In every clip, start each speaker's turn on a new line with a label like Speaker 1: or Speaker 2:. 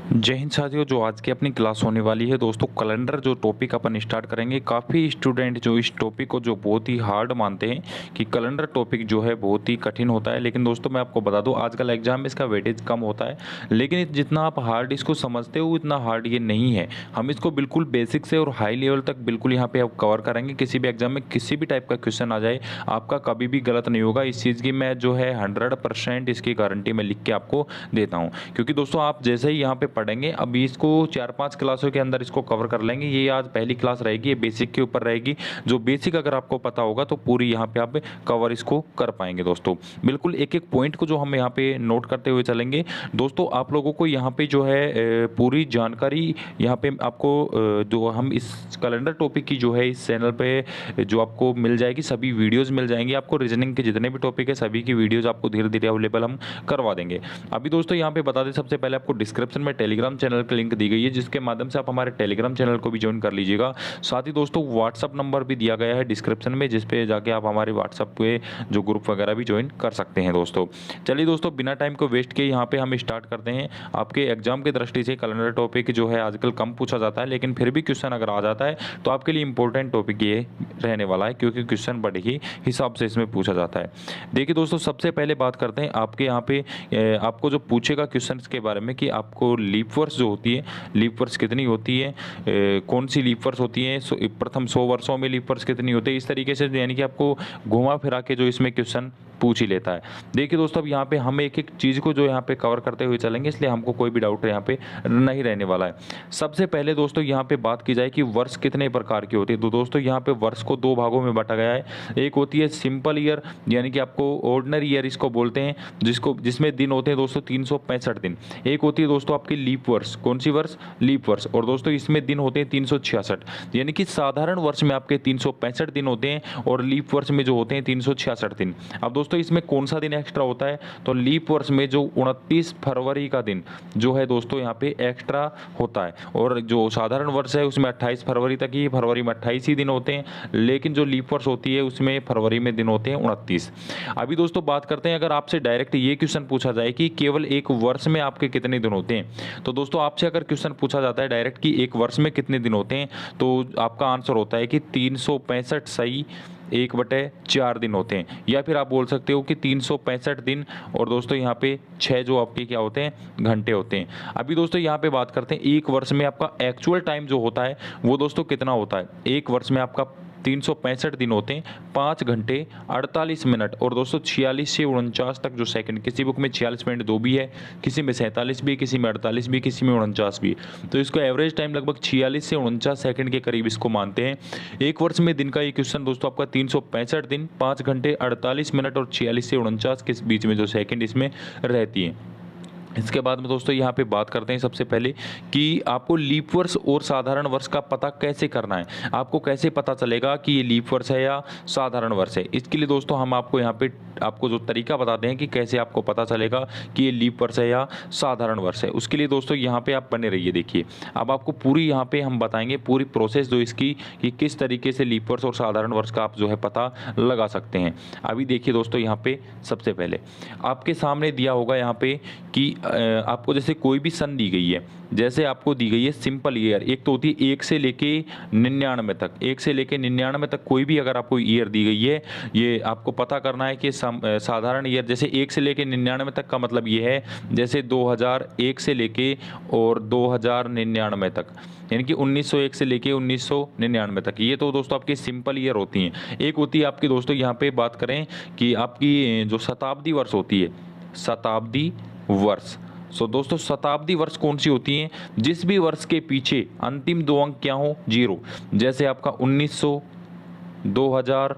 Speaker 1: जय हिंद साथियों। जो आज की अपनी क्लास होने वाली है दोस्तों, कैलेंडर जो टॉपिक अपन स्टार्ट करेंगे। काफ़ी स्टूडेंट जो इस टॉपिक को जो बहुत ही हार्ड मानते हैं कि कैलेंडर टॉपिक जो है बहुत ही कठिन होता है, लेकिन दोस्तों मैं आपको बता दूं आजकल एग्जाम में इसका वेटेज कम होता है। लेकिन जितना आप हार्ड इसको समझते हो उतना हार्ड ये नहीं है। हम इसको बिल्कुल बेसिक से और हाई लेवल तक बिल्कुल यहाँ पे आप कवर करेंगे। किसी भी एग्जाम में किसी भी टाइप का क्वेश्चन आ जाए, आपका कभी भी गलत नहीं होगा। इस चीज़ की मैं जो है 100% इसकी गारंटी मैं लिख के आपको देता हूँ, क्योंकि दोस्तों आप जैसे ही यहाँ पे पढ़ेंगे, अभी इसको 4-5 क्लासों के अंदर इसको कवर कर लेंगे। ये आज पहली क्लास रहेगी, ये बेसिक के ऊपर रहेगी। जो बेसिक अगर आपको पता होगा तो पूरी यहाँ पे आप कवर इसको कर पाएंगे दोस्तों। बिल्कुल एक एक पॉइंट को जो हम यहाँ पे नोट करते हुए चलेंगे दोस्तों। आप लोगों को यहाँ पे जो है पूरी जानकारी यहाँ पे आपको जो हम इस कैलेंडर टॉपिक की जो है इस चैनल पे जो आपको मिल जाएगी, सभी वीडियोस मिल जाएंगी आपको। रीजनिंग के जितने भी टॉपिक है सभी की वीडियोस आपको धीरे धीरे अवेलेबल हम करवा देंगे। अभी दोस्तों यहाँ पे बता दें, सबसे पहले आपको डिस्क्रिप्शन में टेलीग्राम चैनल की लिंक दी गई है, जिसके माध्यम से आप हमारे टेलीग्राम चैनल को भी ज्वाइन कर लीजिएगा। साथ ही दोस्तों व्हाट्सअप नंबर भी दिया गया है डिस्क्रिप्शन में, जिस पे जाके आप हमारे व्हाट्सअप पे जो ग्रुप वगैरह भी ज्वाइन कर सकते हैं दोस्तों। चलिए दोस्तों, बिना टाइम को वेस्ट किए यहाँ पे हम स्टार्ट करते हैं। आपके एग्जाम की दृष्टि से कैलेंडर टॉपिक जो है आजकल कम पूछा जाता है, लेकिन फिर भी क्वेश्चन अगर आ जाता है तो आपके लिए इंपॉर्टेंट टॉपिक ये रहने वाला है, क्योंकि क्वेश्चन बड़े ही हिसाब से इसमें पूछा जाता है। देखिए दोस्तों, सबसे पहले बात करते हैं आपके यहाँ पे आपको जो पूछेगा क्वेश्चन के बारे में कि आपको लीप वर्ष जो होती है, लीप वर्ष कितनी होती है, कौन सी लीप वर्ष होती है, प्रथम 100 वर्षों में लीप वर्ष कितनी होती है, इस तरीके से यानी कि आपको घुमा फिरा के जो इसमें क्वेश्चन पूछ ही लेता है। देखिए दोस्तों, अब यहाँ पे हम एक एक चीज़ को जो यहाँ पे कवर करते हुए चलेंगे, इसलिए हमको कोई भी डाउट यहाँ पे नहीं रहने वाला है। सबसे पहले दोस्तों यहाँ पे बात की जाए कि वर्ष कितने प्रकार की होती है, तो दोस्तों यहाँ पे वर्ष को दो भागों में बांटा गया है। एक होती है सिंपल ईयर, यानी कि आपको ऑर्डिनरी ईयर इसको बोलते हैं, जिसमें दिन होते हैं दोस्तों 365 दिन। एक होती है दोस्तों आपकी लीप वर्ष। कौन सी वर्ष? लीप वर्ष। और दोस्तों इसमें दिन होते हैं 366, यानी कि साधारण वर्ष में आपके 365 दिन होते हैं और लीप वर्ष में जो होते हैं 366 दिन। अब दोस्तों इसमें कौन सा दिन एक्स्ट्रा होता है, तो लीप वर्ष में जो 29 फरवरी का दिन जो है दोस्तों यहाँ पे एक्स्ट्रा होता है। और जो साधारण वर्ष है उसमें 28 फरवरी तक ही, फरवरी में 28 ही दिन होते हैं, लेकिन जो लीप वर्ष होती है उसमें फरवरी में दिन होते हैं 29। अभी दोस्तों बात करते हैं, अगर आपसे डायरेक्ट ये क्वेश्चन पूछा जाए कि केवल एक वर्ष में आपके कितने दिन होते हैं, तो दोस्तों आपसे अगर क्वेश्चन पूछा जाता है डायरेक्ट कि एक वर्ष में कितने दिन होते हैं, तो आपका आंसर होता है कि 365 सही 1/4 दिन होते हैं। या फिर आप बोल सकते हो कि 365 दिन और दोस्तों यहाँ पे 6 जो आपके क्या होते हैं, घंटे होते हैं। अभी दोस्तों यहाँ पे बात करते हैं एक वर्ष में आपका एक्चुअल टाइम जो होता है वो दोस्तों कितना होता है। एक वर्ष में आपका 365 दिन होते हैं, 5 घंटे 48 मिनट और दोस्तों 46 से 49 तक जो सेकंड, किसी बुक में 46.2 भी है, किसी में 47 भी, किसी में 48 भी, किसी में 49 भी। तो इसको एवरेज टाइम लगभग 46 से 49 सेकंड के करीब इसको मानते हैं। एक वर्ष में दिन का ये क्वेश्चन दोस्तों आपका 365 दिन, 5 घंटे 48 मिनट और 46 से 49 के बीच में जो सेकंड इसमें रहती है। इसके बाद में दोस्तों यहाँ पे बात करते हैं सबसे पहले कि आपको लीप वर्ष और साधारण वर्ष का पता कैसे करना है। आपको कैसे पता चलेगा कि ये लीप वर्ष है या साधारण वर्ष है। इसके लिए दोस्तों हम आपको यहाँ पे आपको जो तरीका बताते हैं कि कैसे आपको पता चलेगा कि ये लीप वर्ष है या साधारण वर्ष है। उसके लिए दोस्तों यहाँ पे आप बने रहिए। देखिए अब आपको पूरी यहाँ पे हम बताएंगे पूरी प्रोसेस जो इसकी, कि किस तरीके से लीप वर्ष और साधारण वर्ष का आप जो है पता लगा सकते हैं। अभी देखिए दोस्तों, यहाँ पे सबसे पहले आपके सामने दिया होगा यहाँ पे कि आपको जैसे कोई भी सन दी गई है, जैसे आपको दी गई है सिंपल ईयर, एक तो होती है 1 से लेके 99 तक, 1 से लेके 99 तक कोई भी अगर आपको ईयर दी गई है, ये आपको पता करना है कि साधारण ईयर जैसे 1 से लेके 99 तक का मतलब ये है जैसे 2001 से लेके और 2099 तक, यानी कि 1901 से लेके 1999 तक। ये तो दोस्तों आपकी सिंपल ईयर होती हैं। एक होती है आपकी दोस्तों यहाँ पे बात करें कि आपकी जो शताब्दी वर्ष होती है, शताब्दी वर्ष। सो दोस्तों शताब्दी वर्ष कौन सी होती हैं, जिस भी वर्ष के पीछे अंतिम दो अंक क्या हो, 0। जैसे आपका 1900, 2000,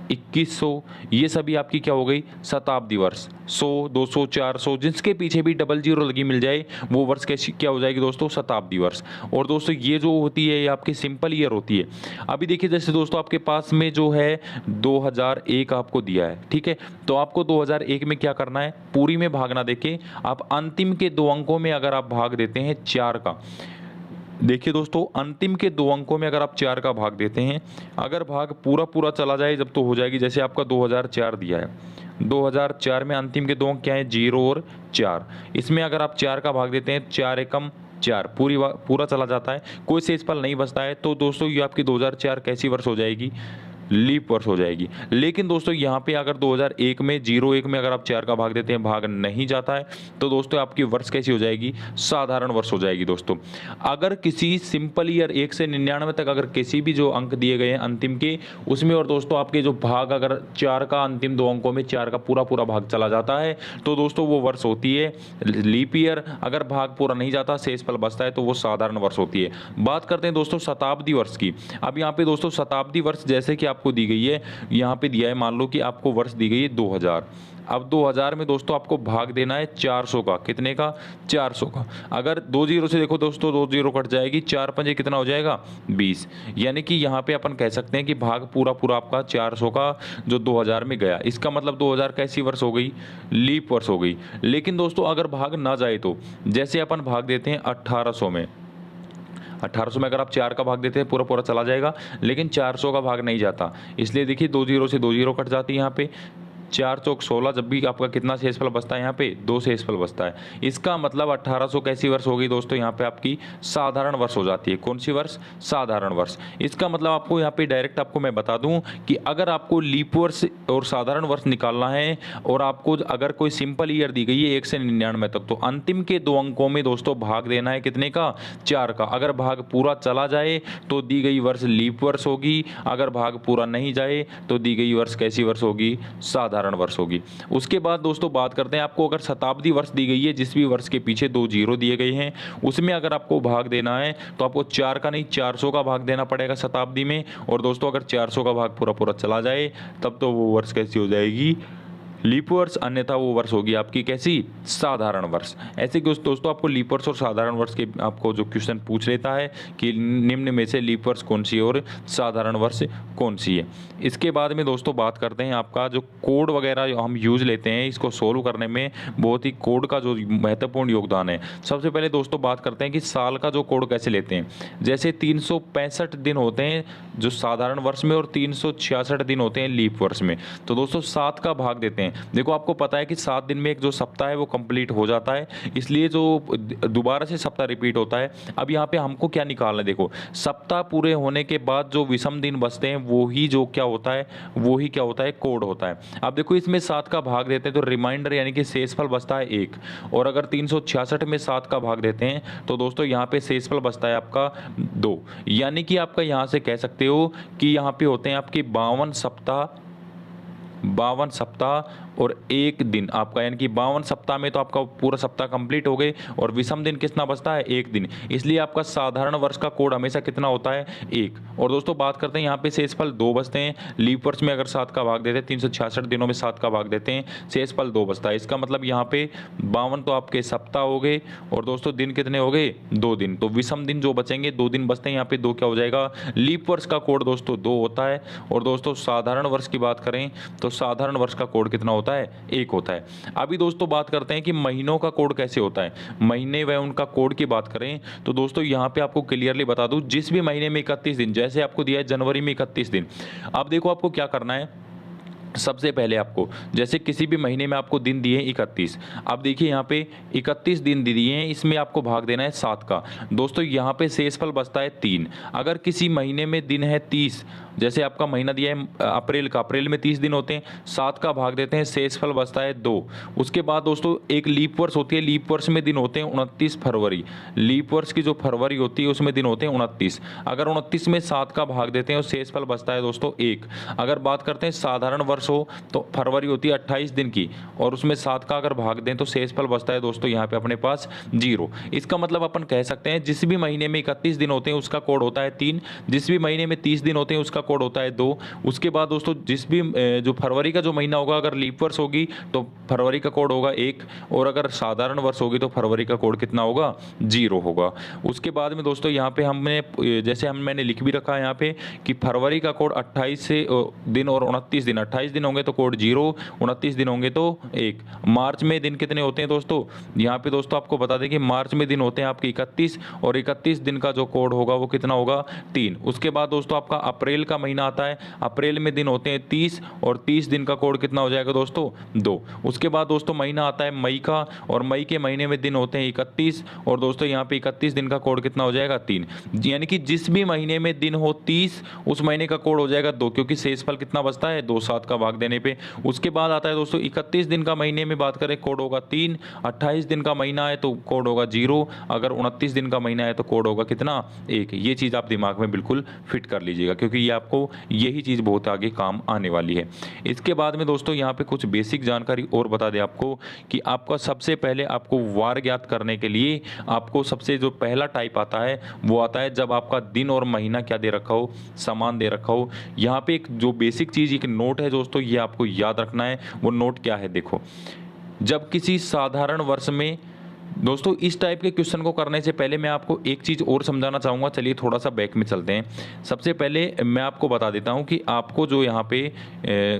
Speaker 1: 2100, ये सभी आपकी क्या हो गई, शताब्दी वर्ष। 100, 200, 400, जिसके पीछे भी डबल जीरो लगी मिल जाए वो वर्ष कैसी क्या हो जाएगी दोस्तों, शताब्दी वर्ष। और दोस्तों ये जो होती है ये आपकी सिंपल ईयर होती है। अभी देखिए जैसे दोस्तों आपके पास में जो है 2001 आपको दिया है, ठीक है, तो आपको 2001 में क्या करना है, पूरी में भागना देके आप अंतिम के दो अंकों में अगर आप भाग देते हैं 4 का, देखिए दोस्तों अंतिम के दो अंकों में अगर आप 4 का भाग देते हैं, अगर भाग पूरा पूरा चला जाए जब तो हो जाएगी, जैसे आपका 2004 दिया है, 2004 में अंतिम के 2 अंक क्या है, 0 और 4। इसमें अगर आप 4 का भाग देते हैं, 4 एकम 4, पूरा चला जाता है, कोई शेषफल नहीं बचता है। तो दोस्तों ये आपकी 2004 कैसी वर्ष हो जाएगी, लीप वर्ष हो जाएगी। लेकिन दोस्तों यहाँ पे अगर 2001 में 01 में अगर आप 4 का भाग देते हैं, भाग नहीं जाता है, तो दोस्तों आपकी वर्ष कैसी हो जाएगी, साधारण वर्ष हो जाएगी। दोस्तों अगर किसी सिंपल ईयर 1 से 99 तक अगर किसी भी जो अंक दिए गए हैं अंतिम के, उसमें और दोस्तों आपके जो भाग अगर 4 का अंतिम 2 अंकों में 4 का पूरा भाग चला जाता है, तो दोस्तों वो वर्ष होती है लीप ईयर। अगर भाग पूरा नहीं जाता, शेषफल बचता है, तो वो साधारण वर्ष होती है। बात करते हैं दोस्तों शताब्दी वर्ष की। अब यहाँ पे दोस्तों शताब्दी वर्ष जैसे कि आपको दी गई है, यहाँ पे दिया है, मान लो कि आपको वर्ष दी गई है 2000। अब 2000 में दोस्तों आपको भाग देना है 400 का, कितने का, 400 का। अगर 2 जीरो से देखो दोस्तों, 2 जीरो कट जाएगी, 4 पंजे कितना हो जाएगा, 20। यानी कि यहाँ पे अपन कह सकते हैं कि भाग पूरा आपका 400 का जो 2000 में गया, इसका मतलब 2000 कैसी वर्ष हो गई, लीप वर्ष हो गई। लेकिन दोस्तों अगर भाग ना जाए तो जैसे अपन भाग देते हैं 1800 में, 1800 में अगर आप 4 का भाग देते हैं, पूरा चला जाएगा, लेकिन 400 का भाग नहीं जाता। इसलिए देखिए 2 जीरो से 2 जीरो कट जाती है यहाँ पे, 4 चौक 16, जब भी आपका कितना शेषफल बचता है, यहाँ पे 2 शेषफल बचता है। इसका मतलब 1800 कैसी वर्ष हो गई दोस्तों, यहाँ पे आपकी साधारण वर्ष हो जाती है। कौन सी वर्ष, साधारण वर्ष। इसका मतलब आपको यहाँ पे डायरेक्ट आपको मैं बता दूं कि अगर आपको लीप वर्ष और साधारण वर्ष निकालना है, और आपको अगर कोई सिंपल ईयर दी गई है 1 से 99 तक, तो अंतिम के 2 अंकों में दोस्तों भाग देना है कितने का, 4 का। अगर भाग पूरा चला जाए तो दी गई वर्ष लीप वर्ष होगी, अगर भाग पूरा नहीं जाए तो दी गई वर्ष कैसी वर्ष होगी, साधारण वर्ष होगी। उसके बाद दोस्तों बात करते हैं, आपको अगर शताब्दी वर्ष दी गई है, जिस भी वर्ष के पीछे 2 जीरो दिए गए हैं, उसमें अगर आपको भाग देना है तो आपको 4 का नहीं 400 का भाग देना पड़ेगा शताब्दी में। और दोस्तों अगर 400 का भाग पूरा चला जाए, तब तो वो वर्ष कैसी हो जाएगी, लीप वर्ष, अन्यथा वो वर्ष होगी आपकी कैसी, साधारण वर्ष। ऐसे कि दोस्तों आपको लीप वर्ष और साधारण वर्ष के आपको जो क्वेश्चन पूछ लेता है कि निम्न में से लीप वर्ष कौन सी है और साधारण वर्ष कौन सी है। इसके बाद में दोस्तों बात करते हैं आपका जो कोड वगैरह जो हम यूज लेते हैं, इसको सोल्व करने में बहुत ही कोड का जो महत्वपूर्ण योगदान है। सबसे पहले दोस्तों बात करते हैं कि साल का जो कोड कैसे लेते हैं। जैसे 365 दिन होते हैं जो साधारण वर्ष में, और 366 दिन होते हैं लीप वर्ष में। तो दोस्तों 7 का भाग देते हैं। देखो आपको पता है कि 7 दिन में एक जो सप्ताह है वो कंप्लीट हो जाता है, इसलिए जो दोबारा से सप्ताह रिपीट होता है। अब यहाँ पे हमको क्या निकालना है, देखो सप्ताह पूरे होने के बाद जो विषम दिन बचते हैं वो ही जो क्या होता है, वो ही क्या होता है, कोड होता है। अब देखो इसमें 7 का भाग देते हैं तो रिमाइंडर यानी कि शेषफल बचता है 1, और अगर 366 में 7 का भाग देते हैं तो दोस्तों यहाँ पे शेषफल बचता है आपका 2। यानी कि आपका यहाँ से कह सकते हो कि यहाँ पे होते हैं आपके 52 सप्ताह और 1 दिन आपका, यानी कि 52 सप्ताह में तो आपका पूरा सप्ताह कंप्लीट हो गए, और विषम दिन कितना बचता है, 1 दिन। इसलिए आपका साधारण वर्ष का कोड हमेशा कितना होता है, 1। और दोस्तों बात करते हैं यहाँ पे शेषफल 2 बचते हैं। लीप वर्ष में अगर 7 का भाग देते हैं, 366 दिनों में 7 का भाग देते हैं, शेषफल 2 बचता है। इसका मतलब यहाँ पे 52 तो आपके सप्ताह हो गए, और दोस्तों दिन कितने हो गए, 2 दिन। तो विषम दिन जो बचेंगे 2 दिन बचते हैं, यहाँ पे 2 क्या हो जाएगा, लीप वर्ष का कोड दोस्तों 2 होता है। और दोस्तों साधारण वर्ष की बात करें तो साधारण वर्ष का कोड कितना होता है, 1 होता है। अभी दोस्तों बात करते हैं कि महीनों का कोड कैसे होता है। महीने व उनका कोड की बात करें तो दोस्तों यहाँ पे आपको क्लियरली बता दूं, जिस भी महीने में 31 दिन, जैसे आपको दिया है जनवरी में 31 दिन, अब देखो आपको क्या करना है। सबसे पहले आपको जैसे किसी भी महीने में आपको दिन दिए 31, अब देखिए यहाँ पे 31 दिन दिए हैं, इसमें आपको भाग देना है 7 का। दोस्तों यहाँ पे शेषफल बचता है 3। अगर किसी महीने में दिन है 30, जैसे आपका महीना दिया है अप्रैल का, अप्रैल में 30 दिन होते हैं, 7 का भाग देते हैं, शेषफल बचता है 2। उसके बाद दोस्तों एक लीप वर्ष होती है, लीप वर्ष में दिन होते हैं 29 फरवरी। लीप वर्ष की जो फरवरी होती है उसमें दिन होते हैं 29। अगर 29 में 7 का भाग देते हैं और शेषफल बचता है दोस्तों 1। अगर बात करते हैं साधारण वर्ष हो तो फरवरी होती है 28 दिन की, और उसमें 7 का अगर भाग दें तो शेषफल बचता है दोस्तों यहाँ पे अपने पास 0। इसका मतलब अपन कह सकते हैं जिस भी महीने में 31 दिन होते हैं उसका कोड होता है 3, जिस भी महीने में 30 दिन होते हैं उसका कोड होता है 2। उसके बाद दोस्तों जिस भी जो फरवरी का जो महीना होगा, अगर लीप वर्ष होगी तो फरवरी का कोड होगा 1, और अगर साधारण वर्ष होगी तो फरवरी का कोड कितना होगा, 0 होगा। उसके बाद में दोस्तों यहाँ पे हमने जैसे मैंने लिख भी रखा है यहाँ पे कि फरवरी का कोड 28 दिन और 29 दिन, 28 दिन होंगे तो कोड 0, 29 दिन होंगे तो 1। मार्च में दिन कितने होते हैं दोस्तों, यहाँ पे दोस्तों आपको बता दें कि मार्च में दिन होते हैं आपके 31, और 31 दिन का जो कोड होगा वो कितना होगा, 3। उसके बाद दोस्तों आपका अप्रैल का का महीना आता है, अप्रैल में दिन होते हैं 30 और 30 दिन का कोड कितना हो जाएगा दोस्तों 2। उसके बाद दोस्तों महीना आता है मई का और मई के महीने में दिन होते हैं 31 और दोस्तों यहाँ पे 31 दिन का कोड कितना हो जाएगा 3। यानी कि जिस भी महीने में दिन हो 30 उस महीने का कोड हो जाएगा 2, क्योंकि शेषफल कितना बचता है 2 7 का भाग देने पे। उसके बाद आता है दोस्तों 31 दिन का महीने में बात करें कोड होगा 3, 28 दिन का महीना है तो कोड होगा 0, अगर 29 दिन का महीना है तो कोड होगा कितना 1। ये चीज़ आप दिमाग में बिल्कुल फिट कर लीजिएगा, क्योंकि ये आपको यही चीज़ बहुत आगे काम आने वाली है। इसके बाद में दोस्तों यहाँ पे कुछ बेसिक जानकारी और बता दें आपको कि आपका सबसे पहले आपको वार ज्ञात करने के लिए आपको सबसे जो पहला टाइप आता है वो आता है जब आपका दिन और महीना क्या दे रखा हो, समान दे रखा हो। यहाँ पे एक जो बेसिक चीज़ एक नोट है दोस्तों, ये आपको याद रखना है। वो नोट क्या है देखो, जब किसी साधारण वर्ष में दोस्तों इस टाइप के क्वेश्चन को करने से पहले मैं आपको एक चीज़ और समझाना चाहूँगा। चलिए थोड़ा सा बैक में चलते हैं। सबसे पहले मैं आपको बता देता हूँ कि आपको जो यहाँ पे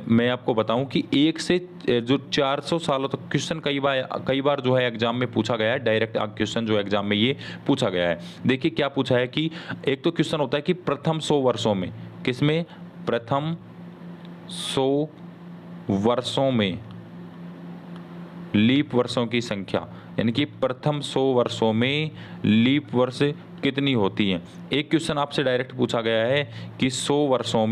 Speaker 1: मैं आपको बताऊँ कि 1 से जो 400 सालों तक क्वेश्चन कई बार जो है एग्जाम में पूछा गया है। डायरेक्ट क्वेश्चन जो एग्जाम में ये पूछा गया है। देखिए क्या पूछा है कि एक तो क्वेश्चन होता है कि प्रथम 100 वर्षों में, किसमें, प्रथम 100 वर्षों में लीप वर्षों की संख्या, यानी कि प्रथम 100 वर्षों में लीप वर्ष कितनी होती हैं। एक क्वेश्चन आपसे डायरेक्ट पूछा गया है कि 100 वर्षों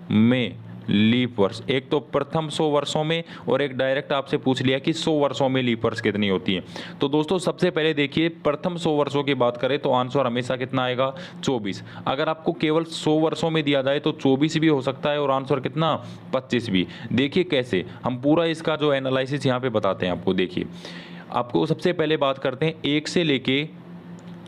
Speaker 1: में लीप वर्ष, एक तो प्रथम 100 वर्षों में और एक डायरेक्ट आपसे पूछ लिया कि 100 वर्षों में लीप वर्ष कितनी होती है। तो दोस्तों सबसे पहले देखिए प्रथम 100 वर्षों की बात करें तो आंसर हमेशा कितना आएगा 24। अगर आपको केवल 100 वर्षों में दिया जाए तो 24 भी हो सकता है और आंसर कितना 25 भी। देखिए कैसे हम पूरा इसका जो एनालिसिस यहाँ पे बताते हैं आपको। देखिए आपको सबसे पहले बात करते हैं 1 से लेके,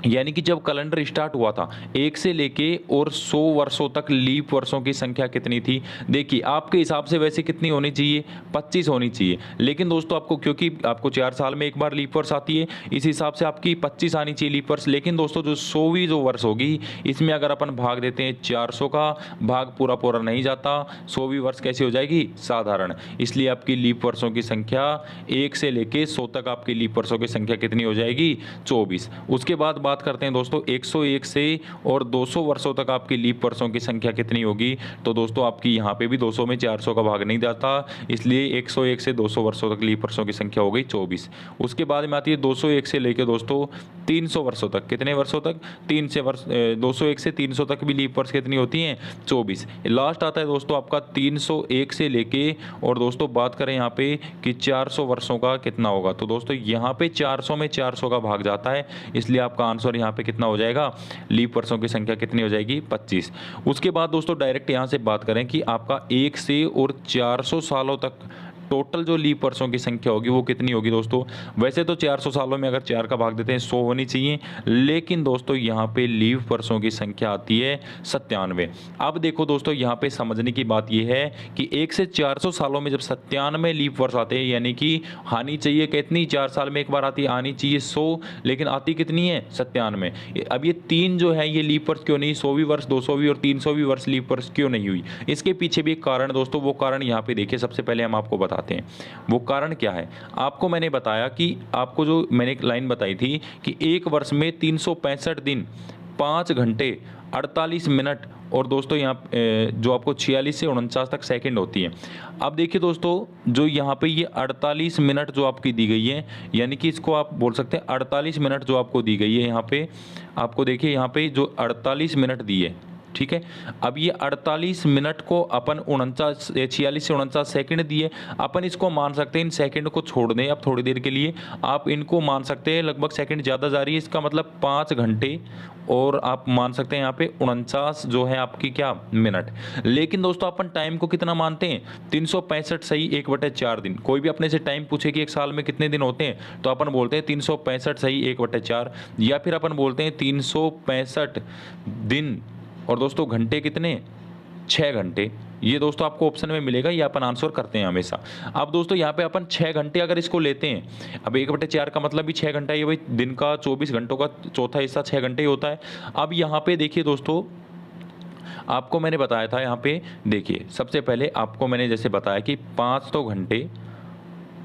Speaker 1: यानी कि जब कैलेंडर स्टार्ट हुआ था 1 से लेके और 100 वर्षों तक लीप वर्षों की संख्या कितनी थी। देखिए आपके हिसाब से वैसे कितनी होनी चाहिए 25 होनी चाहिए, लेकिन दोस्तों आपको क्योंकि आपको 4 साल में एक बार लीप वर्ष आती है इस हिसाब से आपकी 25 आनी चाहिए लीप वर्ष। लेकिन दोस्तों जो 100वीं जो वर्ष होगी इसमें अगर अपन भाग देते हैं 400 का भाग पूरा पूरा नहीं जाता, 100वीं वर्ष कैसी हो जाएगी साधारण। इसलिए आपकी लीप वर्षों की संख्या 1 से लेके 100 तक आपकी लीप वर्षों की संख्या कितनी हो जाएगी 24। उसके बाद बात करते हैं दोस्तों 101 से और 200 वर्षों तक आपकी लीप वर्षों की संख्या कितनी होगी। तो दोस्तों आपकी यहाँ पे भी 200 में 400 का भाग नहीं जाता, इसलिए 101 से 200 वर्षों तक लीप वर्षों की संख्या हो गई 24। उसके बाद में आती है 201 से लेकर दोस्तों 300 वर्षों तक, कितने वर्षों तक 201 से 300 तक भी लीप वर्ष कितनी होती हैं 24। लास्ट आता है दोस्तों आपका 301 से लेके और दोस्तों बात करें यहाँ पे कि 400 वर्षों का कितना होगा। तो दोस्तों यहाँ पे 400 में 400 का भाग जाता है, इसलिए आपका आंसर यहाँ पे कितना हो जाएगा लीप वर्षों की संख्या कितनी हो जाएगी 25। उसके बाद दोस्तों डायरेक्ट यहाँ से बात करें कि आपका 1 से और 400 सालों तक टोटल जो लीप वर्षों की संख्या होगी वो कितनी होगी दोस्तों। वैसे तो 400 सालों में अगर 4 का भाग देते हैं 100 होनी चाहिए, लेकिन दोस्तों यहाँ पे लीप वर्षों की संख्या आती है 97। अब देखो दोस्तों यहाँ पे समझने की बात ये है कि 1 से 400 सालों में जब 97 लीप वर्ष आते हैं, यानी कि आनी चाहिए कितनी 4 साल में एक बार आती है, आनी चाहिए 100, लेकिन आती कितनी है 97। अब ये 3 जो है ये लीप वर्ष क्यों नहीं, 100वीं वर्ष 200वीं और 300वीं वर्ष लीप वर्ष क्यों नहीं हुई। इसके पीछे भी एक कारण दोस्तों, वो कारण यहाँ पे देखिए सबसे पहले हम आपको बताते हैं। वो कारण क्या है, आपको मैंने बताया कि आपको जो मैंने एक लाइन बताई थी कि एक वर्ष में 365 दिन 5 घंटे 48 मिनट और दोस्तों यहाँ जो आपको 46 से 49 तक सेकंड होती है। अब देखिए दोस्तों जो यहाँ पे ये 48 मिनट जो आपकी दी गई है, यानी कि इसको आप बोल सकते हैं 48 मिनट जो आपको दी गई है यहाँ पे, आपको देखिए यहाँ पे जो 48 मिनट दी है, ठीक है। अब ये 48 मिनट को अपन 46 से 49 सेकंड दिए, अपन इसको मान सकते हैं इन सेकंड को छोड़ दें अब थोड़ी देर के लिए, आप इनको मान सकते हैं लगभग सेकंड ज़्यादा जा रही है, इसका मतलब 5 घंटे और आप मान सकते हैं यहाँ पे 49 जो है आपकी क्या मिनट। लेकिन दोस्तों अपन टाइम को कितना मानते हैं 365 सही 1/4 दिन। कोई भी अपने से टाइम पूछे कि एक साल में कितने दिन होते हैं तो अपन बोलते हैं 365 सही 1/4, या फिर अपन बोलते हैं 365 दिन और दोस्तों घंटे कितने 6 घंटे। ये दोस्तों आपको ऑप्शन में मिलेगा, ये अपन आंसर करते हैं हमेशा। अब दोस्तों यहाँ पे अपन 6 घंटे अगर इसको लेते हैं, अब 1/4 का मतलब भी 6 घंटा, ये भाई दिन का 24 घंटों का चौथा हिस्सा 6 घंटे ही होता है। अब यहाँ पे देखिए दोस्तों आपको मैंने बताया था, यहाँ पे देखिए सबसे पहले आपको मैंने जैसे बताया कि 5 तो घंटे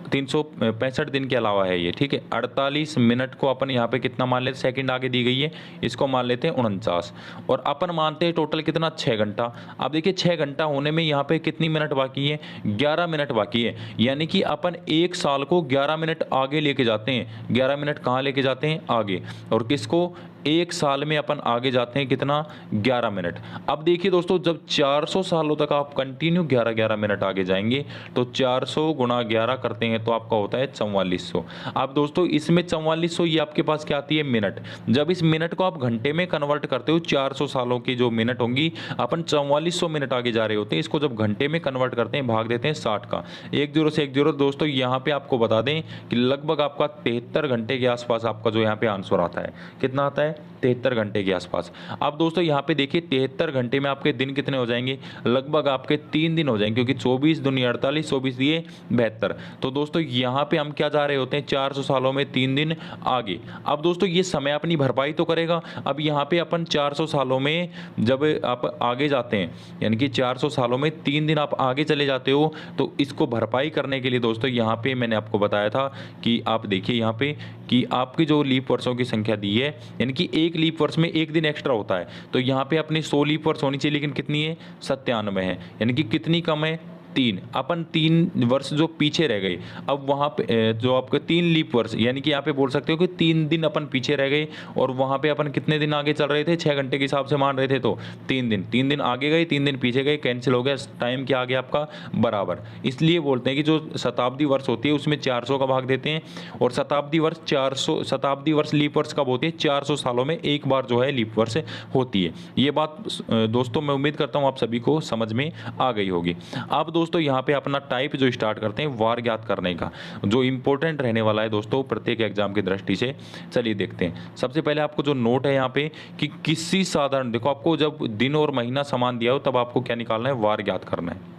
Speaker 1: 365 दिन के अलावा है ये, ठीक है। 48 मिनट को अपन यहाँ पे कितना मान लेते, सेकंड आगे दी गई है, इसको मान लेते हैं 49, और अपन मानते हैं टोटल कितना 6 घंटा। अब देखिए 6 घंटा होने में यहाँ पे कितनी मिनट बाकी है, 11 मिनट बाकी है, यानी कि अपन 1 साल को 11 मिनट आगे लेके जाते हैं। 11 मिनट कहाँ लेके जाते हैं, आगे, और किसको, 1 साल में अपन आगे जाते हैं कितना, 11 मिनट। अब देखिए दोस्तों, जब 400 सालों तक आप कंटिन्यू 11-11 मिनट आगे जाएंगे तो 400 गुणा 11 करते हैं तो आपका होता है 4400। अब दोस्तों इसमें 4400 ये आपके पास क्या आती है, मिनट। जब इस मिनट को आप घंटे में कन्वर्ट करते हो, 400 सालों की जो मिनट होंगी, अपन 4400 मिनट आगे जा रहे होते हैं, इसको जब घंटे में कन्वर्ट करते हैं, भाग देते हैं 60 का, 1 0 से 1 0। दोस्तों यहाँ पे आपको बता दें कि लगभग आपका 73 घंटे के आसपास आपका जो यहाँ पे आंसर आता है, कितना आता है, 73 घंटे के आसपास। अब दोस्तों यहाँ पे देखिए 73 घंटे में आपके दिन कितने हो जाएंगे, लगभग आपके 3 दिन हो जाएंगे, क्योंकि 24 दूनी 48, 24 दिए 72। तो दोस्तों यहाँ पे हम क्या जा रहे होते हैं, 400 सालों में 3 दिन आगे। अब दोस्तों ये समय अपनी भरपाई तो करेगा। अब यहाँ पे अपन 400 सालों में जब आप आगे जाते हैं, यानी कि 400 सालों में 3 दिन आप आगे चले जाते हो, तो इसको भरपाई करने के लिए दोस्तों यहाँ पे मैंने आपको बताया था कि आप देखिए यहाँ पे कि आपकी जो लीप वर्षों की संख्या दी है, यानी कि एक लीप वर्ष में 1 दिन एक्स्ट्रा होता है, तो यहाँ पे अपनी 100 लीप वर्ष होनी चाहिए, लेकिन कितनी है, 97 है, यानी कि कितनी कम है, 3। अपन 3 वर्ष जो पीछे रह गए, अब वहाँ पे जो आपके 3 लीप वर्ष, यानी कि यहाँ पे बोल सकते हो कि 3 दिन अपन पीछे रह गए, और वहाँ पे अपन कितने दिन आगे चल रहे थे, 6 घंटे के हिसाब से मान रहे थे, तो 3 दिन आगे गए, 3 दिन पीछे गए, कैंसिल हो गया, टाइम क्या आ गया आपका बराबर। इसलिए बोलते हैं कि जो शताब्दी वर्ष होती है उसमें 400 का भाग देते हैं, और शताब्दी वर्ष लीप वर्ष कब होती है, 400 सालों में एक बार जो है लीप वर्ष होती है। ये बात दोस्तों मैं उम्मीद करता हूँ आप सभी को समझ में आ गई होगी। अब दोस्तों यहाँ पे अपना टाइप जो स्टार्ट करते हैं वार ज्ञात करने का, जो इंपॉर्टेंट रहने वाला है दोस्तों प्रत्येक एग्जाम की दृष्टि से। चलिए देखते हैं। सबसे पहले आपको जो नोट है यहाँ पे कि किसी साधारण, देखो आपको जब दिन और महीना समान दिया हो तब आपको क्या निकालना है, वार ज्ञात करना है।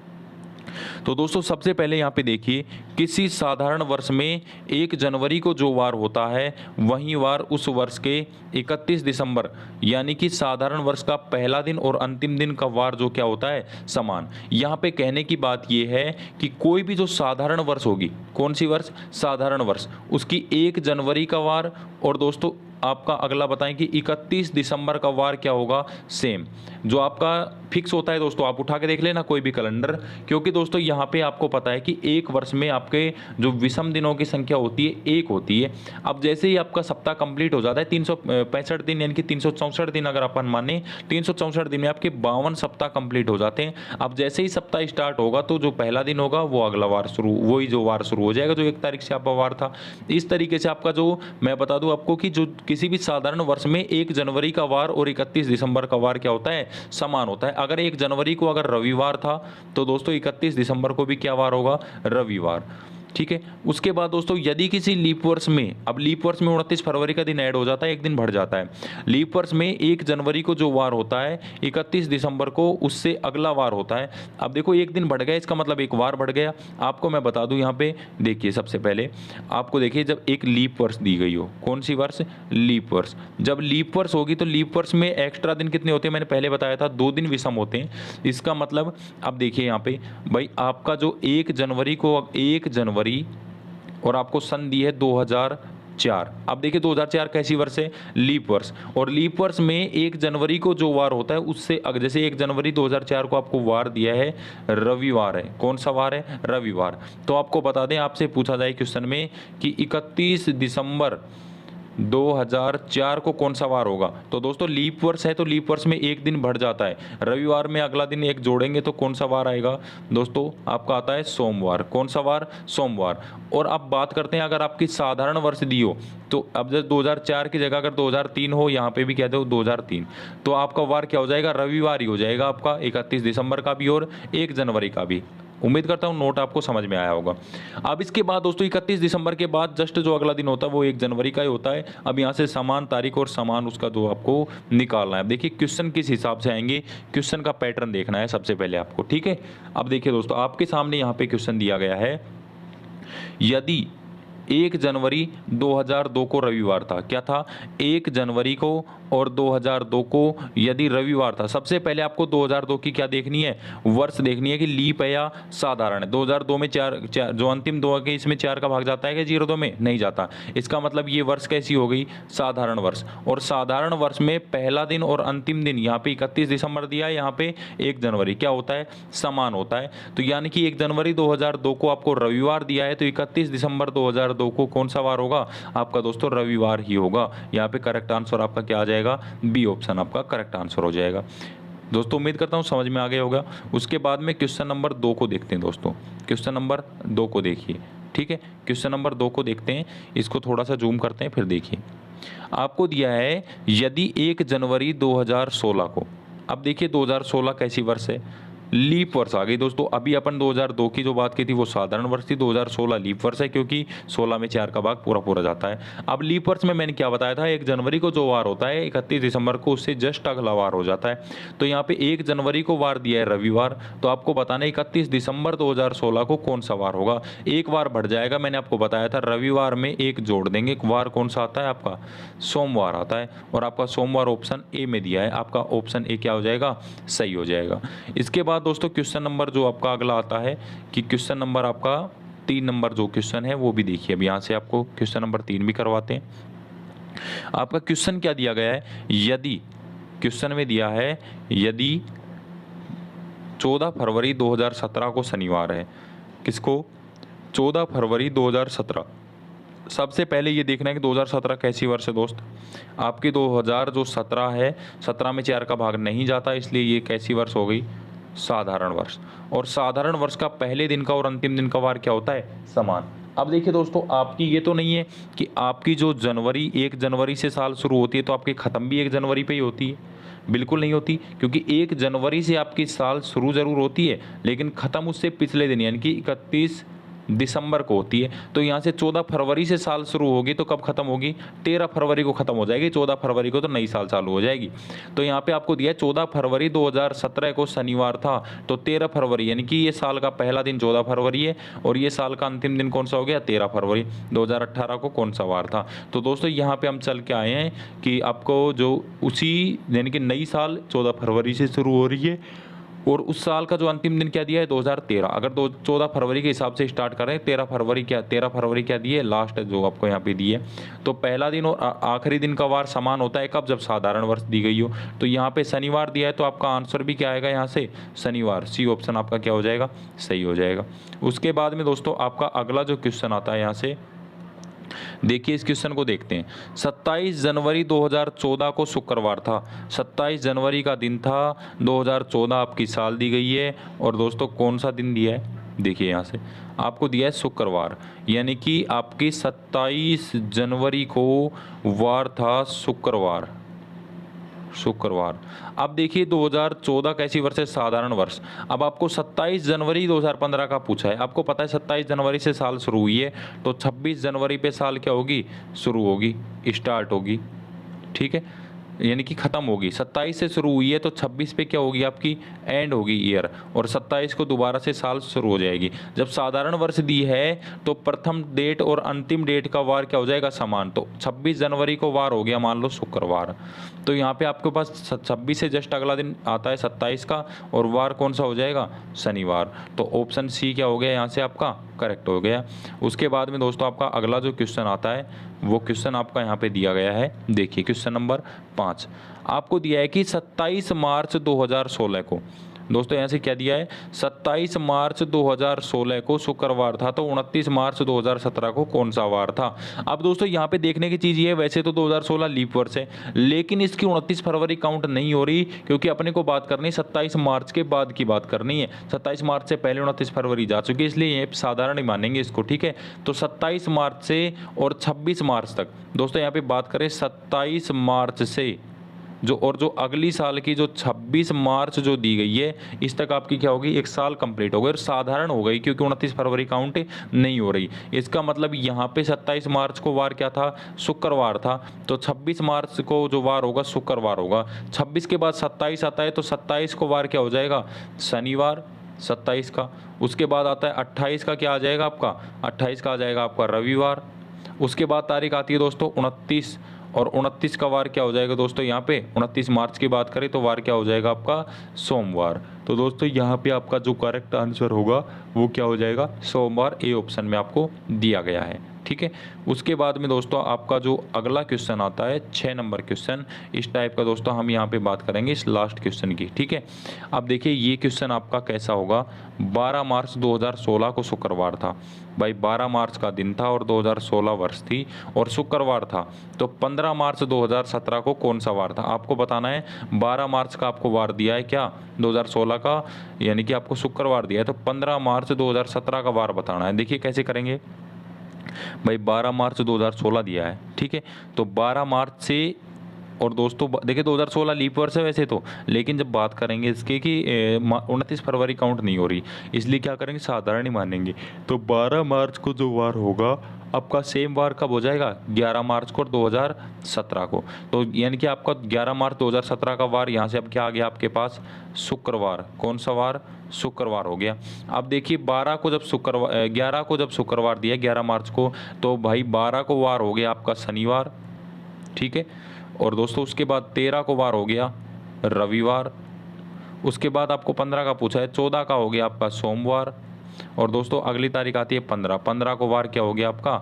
Speaker 1: तो दोस्तों सबसे पहले यहाँ पे देखिए, किसी साधारण वर्ष में 1 जनवरी को जो वार होता है वही वार उस वर्ष के 31 दिसंबर, यानी कि साधारण वर्ष का पहला दिन और अंतिम दिन का वार जो क्या होता है, समान। यहाँ पे कहने की बात यह है कि कोई भी जो साधारण वर्ष होगी, कौन सी वर्ष, साधारण वर्ष, उसकी 1 जनवरी का वार, और दोस्तों आपका अगला बताएं कि 31 दिसंबर का वार क्या होगा, सेम। जो आपका फिक्स होता है दोस्तों, आप उठा के देख लेना कोई भी कैलेंडर, क्योंकि दोस्तों यहाँ पे आपको पता है कि एक वर्ष में आपके जो विषम दिनों की संख्या होती है 1 होती है। अब जैसे ही आपका सप्ताह कंप्लीट हो जाता है, 365 दिन, यानी कि 364 दिन अगर अपन माने, 364 दिन में आपके 52 सप्ताह कंप्लीट हो जाते हैं। अब जैसे ही सप्ताह स्टार्ट होगा तो जो पहला दिन होगा वो अगला वार शुरू, वही जो वार शुरू हो जाएगा जो 1 तारीख से आपका वार था। इस तरीके से आपका जो, मैं बता दूं आपको कि जो किसी भी साधारण वर्ष में 1 जनवरी का वार और 31 दिसंबर का वार क्या होता है, समान होता है। अगर 1 जनवरी को अगर रविवार था तो दोस्तों 31 दिसंबर को भी क्या वार होगा, रविवार। ठीक है। उसके बाद दोस्तों यदि किसी लीप वर्ष में, अब लीप वर्ष में 29 फरवरी का दिन ऐड हो जाता है, एक दिन बढ़ जाता है। लीप वर्ष में 1 जनवरी को जो वार होता है 31 दिसंबर को उससे अगला वार होता है। अब देखो एक दिन बढ़ गया, इसका मतलब एक वार बढ़ गया। आपको मैं बता दूं यहाँ पे देखिए, सबसे पहले आपको देखिए जब एक लीप वर्ष दी गई हो, कौन सी वर्ष, लीप वर्ष, जब लीप वर्ष होगी तो लीप वर्ष में एक्स्ट्रा दिन कितने होते हैं, मैंने पहले बताया था 2 दिन विषम होते हैं। इसका मतलब अब देखिए यहाँ पे भाई आपका जो 1 जनवरी को, 1 जनवरी और आपको सन दी है 2004। अब देखिए 2004 कैसी वर्ष है, लीप वर्ष, और लीप वर्ष में 1 जनवरी को जो वार होता है उससे जैसे 1 जनवरी 2004 को आपको वार दिया है रविवार है, कौन सा वार है, रविवार। तो आपको बता दें, आपसे पूछा जाए क्वेश्चन में कि 31 दिसंबर 2004 को कौन सा वार होगा, तो दोस्तों लीप वर्ष है तो लीप वर्ष में एक दिन बढ़ जाता है, रविवार में अगला दिन एक जोड़ेंगे तो कौन सा वार आएगा दोस्तों, आपका आता है सोमवार। कौन सा वार, सोमवार। और अब बात करते हैं अगर आपकी साधारण वर्ष दी हो, तो अब जब 2004 की जगह अगर 2003 हो, यहाँ पे भी कह दो 2003, तो आपका वार क्या हो जाएगा, रविवार ही हो जाएगा आपका, 31 दिसंबर का भी और 1 जनवरी का भी। उम्मीद करता हूँ नोट आपको समझ में आया होगा। अब इसके बाद दोस्तों 31 दिसंबर के बाद जस्ट जो अगला दिन होता है वो 1 जनवरी का ही होता है। अब यहाँ से समान तारीख और समान उसका जो आपको निकालना है। देखिए क्वेश्चन किस हिसाब से आएंगे, क्वेश्चन का पैटर्न देखना है सबसे पहले आपको, ठीक है। अब देखिए दोस्तों आपके सामने यहाँ पे क्वेश्चन दिया गया है, यदि 1 जनवरी 2002 को रविवार था। क्या था? 1 जनवरी को और 2002 को यदि रविवार था। सबसे पहले आपको 2002 की क्या देखनी है? वर्ष देखनी है कि लीप है या साधारण है। 2002 में चार जो अंतिम दो है इसमें 4 का भाग जाता है कि 0 2 में नहीं जाता। इसका मतलब ये वर्ष कैसी हो गई? साधारण वर्ष। और साधारण वर्ष में पहला दिन और अंतिम दिन यहाँ पे 31 दिसंबर दिया है, यहाँ पे 1 जनवरी क्या होता है? समान होता है। तो यानी कि 1 जनवरी 2002 को आपको रविवार दिया है, तो 31 दिसंबर 2002 को कौन सा वार होगा? आपका दोस्तों रविवार ही होगा। यहाँ पे करेक्ट आंसर आपका क्या आ जाएगा? बी ऑप्शन आपका करेक्ट आंसर हो जाएगा। दोस्तों उम्मीद करता हूँ समझ में आ गया होगा। उसके बाद में क्वेश्चन नंबर 2 को देखते हैं दोस्तों। क्वेश्चन नंबर 2 को देखिए, ठीक है। क्वेश्चन नंबर 2 को देखते हैं, इसको थोड़ा सा जूम करते हैं फिर देखिए। आपको दिया है यदि 1 जनवरी 2016 को, अब देखिए 2016 कैसी वर्ष है? लीप वर्ष आ गई दोस्तों। अभी अपन 2002 की जो बात की थी वो साधारण वर्ष थी, 2016 लीप वर्ष है क्योंकि 16 में 4 का भाग पूरा पूरा जाता है। अब लीप वर्ष में मैंने क्या बताया था? 1 जनवरी को जो वार होता है 31 दिसंबर को उससे जस्ट अगला वार हो जाता है। तो यहाँ पे 1 जनवरी को वार दिया है रविवार, तो आपको बताना है 31 दिसंबर 2016 को कौन सा वार होगा। एक वार बढ़ जाएगा, मैंने आपको बताया था रविवार में एक जोड़ देंगे। वार कौन सा आता है? आपका सोमवार आता है, और आपका सोमवार ऑप्शन ए में दिया है। आपका ऑप्शन ए क्या हो जाएगा? सही हो जाएगा। इसके बाद दोस्तों क्वेश्चन नंबर जो आपका अगला आता है कि क्वेश्चन नंबर आपका 3 नंबर जो क्वेश्चन है वो भी देखिए। अब यहाँ से आपको क्वेश्चन नंबर 3 भी करवाते हैं। आपका क्वेश्चन क्या दिया गया है? यदि क्वेश्चन में दिया है यदि 14 फरवरी 2017 को शनिवार है। किसको? 14 फरवरी 2017। सबसे पहले ये देखना है कि 2017 कैसी वर्ष है दोस्त। आपकी 2017 है, 17 में 4 का भाग नहीं जाता, इसलिए ये कैसी वर्ष हो गई? साधारण वर्ष। और साधारण वर्ष का पहले दिन का और अंतिम दिन का वार क्या होता है? समान। अब देखिए दोस्तों, आपकी ये तो नहीं है कि आपकी जो जनवरी 1 जनवरी से साल शुरू होती है तो आपकी ख़त्म भी 1 जनवरी पे ही होती है। बिल्कुल नहीं होती, क्योंकि 1 जनवरी से आपकी साल शुरू ज़रूर होती है लेकिन ख़त्म उससे पिछले दिन यानी कि 31 दिसंबर को होती है। तो यहाँ से 14 फरवरी से साल शुरू होगी तो कब खत्म होगी? 13 फरवरी को खत्म हो जाएगी। 14 फरवरी को तो नई साल चालू हो जाएगी। तो यहाँ पे आपको दिया है 14 फरवरी 2017 को शनिवार था, तो 13 फरवरी यानी कि ये साल का पहला दिन 14 फरवरी है और ये साल का अंतिम दिन कौन सा हो गया? 13 फरवरी 2018 को कौन सा वार था? तो दोस्तों यहाँ पे हम चल के आए हैं कि आपको जो उसी यानी कि नई साल 14 फरवरी से शुरू हो रही है और उस साल का जो अंतिम दिन क्या दिया है? 2013। अगर 14 फरवरी के हिसाब से स्टार्ट करें, 13 फरवरी क्या दिए? लास्ट जो आपको यहाँ पे दी है। तो पहला दिन और आखिरी दिन का वार समान होता है कब? जब साधारण वर्ष दी गई हो। तो यहाँ पे शनिवार दिया है तो आपका आंसर भी क्या आएगा यहाँ से? शनिवार। सी ऑप्शन आपका क्या हो जाएगा? सही हो जाएगा। उसके बाद में दोस्तों आपका अगला जो क्वेश्चन आता है यहाँ से देखिए, इस क्वेश्चन को देखते हैं। 27 जनवरी 2014 को शुक्रवार था। 27 जनवरी का दिन था, 2014 आपकी साल दी गई है और दोस्तों कौन सा दिन दिया है? देखिए यहाँ से आपको दिया है शुक्रवार, यानी कि आपकी 27 जनवरी को वार था शुक्रवार। अब देखिए 2014 कैसी वर्ष है? साधारण वर्ष। अब आपको 27 जनवरी 2015 का पूछा है। आपको पता है 27 जनवरी से साल शुरू हुई है, तो 26 जनवरी पे साल क्या होगी? शुरू होगी, स्टार्ट होगी, ठीक है, यानी कि ख़त्म होगी। 27 से शुरू हुई है तो 26 पे क्या होगी? आपकी एंड होगी ईयर, और 27 को दोबारा से साल शुरू हो जाएगी। जब साधारण वर्ष दी है तो प्रथम डेट और अंतिम डेट का वार क्या हो जाएगा? समान। तो 26 जनवरी को वार हो गया मान लो शुक्रवार, तो यहाँ पे आपके पास 26 से जस्ट अगला दिन आता है 27 का, और वार कौन सा हो जाएगा? शनिवार। तो ऑप्शन सी क्या हो गया यहाँ से? आपका करेक्ट हो गया। उसके बाद में दोस्तों आपका अगला जो क्वेश्चन आता है वो क्वेश्चन आपका यहाँ पे दिया गया है। देखिए क्वेश्चन नंबर 5 आपको दिया है कि 27 मार्च 2016 को, दोस्तों यहाँ से क्या दिया है? 27 मार्च 2016 को शुक्रवार था, तो 29 मार्च 2017 को कौन सा वार था? अब दोस्तों यहाँ पे देखने की चीज़ ये है, वैसे तो 2016 लीप वर्ष है लेकिन इसकी 29 फरवरी काउंट नहीं हो रही, क्योंकि अपने को बात करनी है 27 मार्च के बाद की बात करनी है। 27 मार्च से पहले 29 फरवरी जा चुकी है, इसलिए ये साधारण ही मानेंगे इसको, ठीक है। तो 27 मार्च से और 26 मार्च तक दोस्तों यहाँ पे बात करें 27 मार्च से जो अगली साल की जो 26 मार्च जो दी गई है, इस तक आपकी क्या होगी? एक साल कंप्लीट हो गई और साधारण हो गई, क्योंकि 29 फरवरी काउंट नहीं हो रही। इसका मतलब यहाँ पे 27 मार्च को वार क्या था? शुक्रवार था, तो 26 मार्च को जो वार होगा शुक्रवार होगा। 26 के बाद 27 आता है, तो 27 को वार क्या हो जाएगा? शनिवार 27 का। उसके बाद आता है 28 का, क्या आ जाएगा आपका? 28 का आ जाएगा आपका रविवार, उसके बाद तारीख आती है दोस्तों 29, और 29 का वार क्या हो जाएगा दोस्तों, यहाँ पे 29 मार्च की बात करें तो वार क्या हो जाएगा आपका, सोमवार। तो दोस्तों यहाँ पे आपका जो करेक्ट आंसर होगा वो क्या हो जाएगा, सोमवार, ए ऑप्शन में आपको दिया गया है। ठीक है, उसके बाद में दोस्तों आपका जो अगला क्वेश्चन आता है 6 नंबर क्वेश्चन, इस टाइप का दोस्तों हम यहाँ पे बात करेंगे इस लास्ट क्वेश्चन की। ठीक है, अब देखिए ये क्वेश्चन आपका कैसा होगा। 12 मार्च 2016 को शुक्रवार था भाई, 12 मार्च का दिन था और 2016 वर्ष थी और शुक्रवार था, तो 15 मार्च 2017 को कौन सा वार था आपको बताना है। 12 मार्च का आपको वार दिया है क्या, 2016 का, यानी कि आपको शुक्रवार दिया है, तो 15 मार्च 2017 का वार बताना है। देखिए कैसे करेंगे भाई, 12 मार्च 2016 दिया है, ठीक है, तो 12 मार्च से, और दोस्तों देखिए 2016 लीप वर्ष है वैसे तो, लेकिन जब बात करेंगे इसके कि 29 फरवरी काउंट नहीं हो रही, इसलिए क्या करेंगे, साधारण ही मानेंगे। तो 12 मार्च को जो वार होगा आपका सेम वार कब हो जाएगा, 11 मार्च को और 2017 को, तो यानी कि आपका 11 मार्च 2017 का वार यहाँ से अब क्या आ गया आपके पास, शुक्रवार। कौन सा वार, शुक्रवार हो गया। अब देखिए 12 को जब शुक्रवार, 11 को जब शुक्रवार दिया 11 मार्च को, तो भाई 12 को वार हो गया आपका शनिवार। ठीक है, और दोस्तों उसके बाद 13 को वार हो गया रविवार। उसके बाद आपको 15 का पूछा है, 14 का हो गया आपका सोमवार, और दोस्तों अगली तारीख आती है 15, 15 को वार क्या हो गया आपका,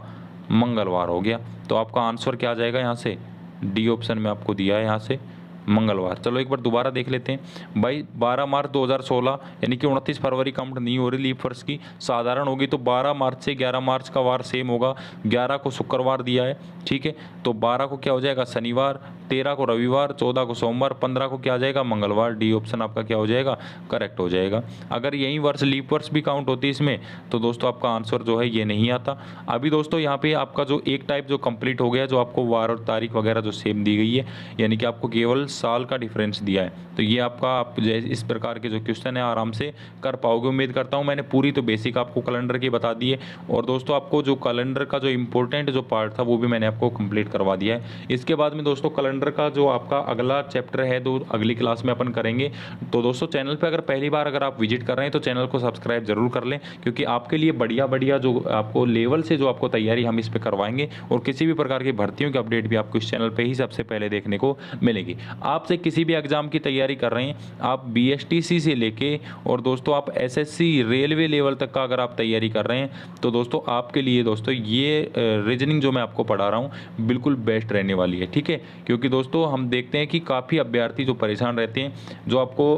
Speaker 1: मंगलवार हो गया। तो आपका आंसर क्या आ जाएगा यहाँ से, डी ऑप्शन में आपको दिया है यहाँ से मंगलवार। चलो एक बार दोबारा देख लेते हैं भाई, 12 मार्च 2016 यानी कि 29 फरवरी काउंट नहीं हो रही लीप वर्ष की, साधारण होगी, तो 12 मार्च से 11 मार्च का वार सेम होगा। 11 को शुक्रवार दिया है, ठीक है, तो 12 को क्या हो जाएगा शनिवार, 13 को रविवार, 14 को सोमवार, 15 को क्या आ जाएगा मंगलवार। डी ऑप्शन आपका क्या हो जाएगा, करेक्ट हो जाएगा। अगर यही वर्ष लीप वर्ष भी काउंट होती है इसमें, तो दोस्तों आपका आंसर जो है ये नहीं आता। अभी दोस्तों यहाँ पे आपका जो एक टाइप जो कंप्लीट हो गया, जो आपको वार और तारीख वगैरह जो सेम दी गई है, यानी कि आपको केवल साल का डिफरेंस दिया है। तो ये आपका आप इस प्रकार के जो क्वेश्चन है आराम से कर पाओगे। उम्मीद करता हूँ मैंने पूरी तो बेसिक आपको कैलेंडर की बता दी है, और दोस्तों आपको जो कैलेंडर का जो इंपॉर्टेंट जो पार्ट था वो भी मैंने आपको कंप्लीट करवा दिया है। इसके बाद में दोस्तों कैलेंडर का जो आपका अगला चैप्टर है तो अगली क्लास में अपन करेंगे। तो दोस्तों चैनल पर अगर पहली बार अगर आप विजिट कर रहे हैं तो चैनल को सब्सक्राइब जरूर कर लें, क्योंकि आपके लिए बढ़िया बढ़िया जो आपको लेवल से जो आपको तैयारी हम इस पर करवाएंगे, और किसी भी प्रकार की भर्तियों की अपडेट भी आपको इस चैनल पर ही सबसे पहले देखने को मिलेगी। आपसे किसी भी एग्जाम की तैयारी कर रहे हैं, आप BSTC से लेके और दोस्तों आप SSC रेलवे लेवल तक का अगर आप तैयारी कर रहे हैं, तो दोस्तों आपके लिए दोस्तों ये रीजनिंग जो मैं आपको पढ़ा रहा हूँ बिल्कुल बेस्ट रहने वाली है। ठीक है, क्योंकि दोस्तों हम देखते हैं कि काफ़ी अभ्यर्थी जो परेशान रहते हैं, जो आपको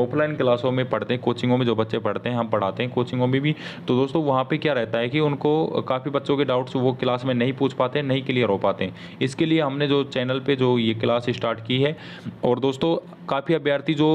Speaker 1: ऑफलाइन क्लासों में पढ़ते हैं, कोचिंगों में जो बच्चे पढ़ते हैं, हम पढ़ाते हैं कोचिंगों में भी, तो दोस्तों वहाँ पे क्या रहता है कि उनको काफ़ी बच्चों के डाउट्स वो क्लास में नहीं पूछ पाते, नहीं क्लियर हो पाते हैं। इसके लिए हमने जो चैनल पे जो ये क्लास स्टार्ट की है, और दोस्तों काफ़ी अभ्यर्थी जो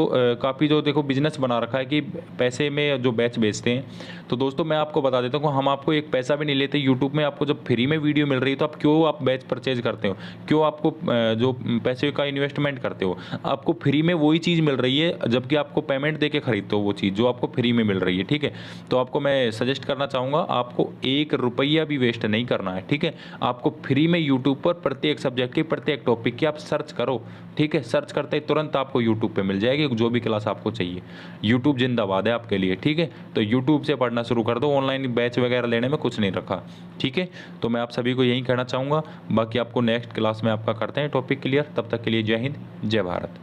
Speaker 1: काफ़ी जो देखो बिजनेस बना रखा है कि पैसे में जो बैच बेचते हैं, तो दोस्तों मैं आपको बता देता हूँ, हम आपको एक पैसा भी नहीं लेते। यूट्यूब में आपको जब फ्री में वीडियो मिल रही है तो आप क्यों आप बैच परचेज करते हो, क्यों आपको जो पैसे का इन्वेस्टमेंट करते हो, आपको फ्री में वही चीज़ मिल रही है, जबकि आपको पेमेंट दे के खरीदते हो वो चीज़ जो आपको फ्री में मिल रही है। ठीक है, तो आपको मैं सजेस्ट करना चाहूँगा, आपको 1 रुपया भी वेस्ट नहीं करना है। ठीक है, आपको फ्री में यूट्यूब पर प्रत्येक सब्जेक्ट के प्रत्येक टॉपिक की आप सर्च करो। ठीक है, सर्च करते ही तुरंत आपको यूट्यूब पे मिल जाएगी जो भी क्लास आपको चाहिए। यूट्यूब जिंदाबाद है आपके लिए। ठीक है, तो यूट्यूब से पढ़ना शुरू कर दो, ऑनलाइन बैच वगैरह लेने में कुछ नहीं रखा। ठीक है, तो मैं आप सभी को यही कहना चाहूँगा। बाकी आपको नेक्स्ट क्लास में आपका करते हैं टॉपिक क्लियर। तब तक के लिए जय हिंद, जय भारत।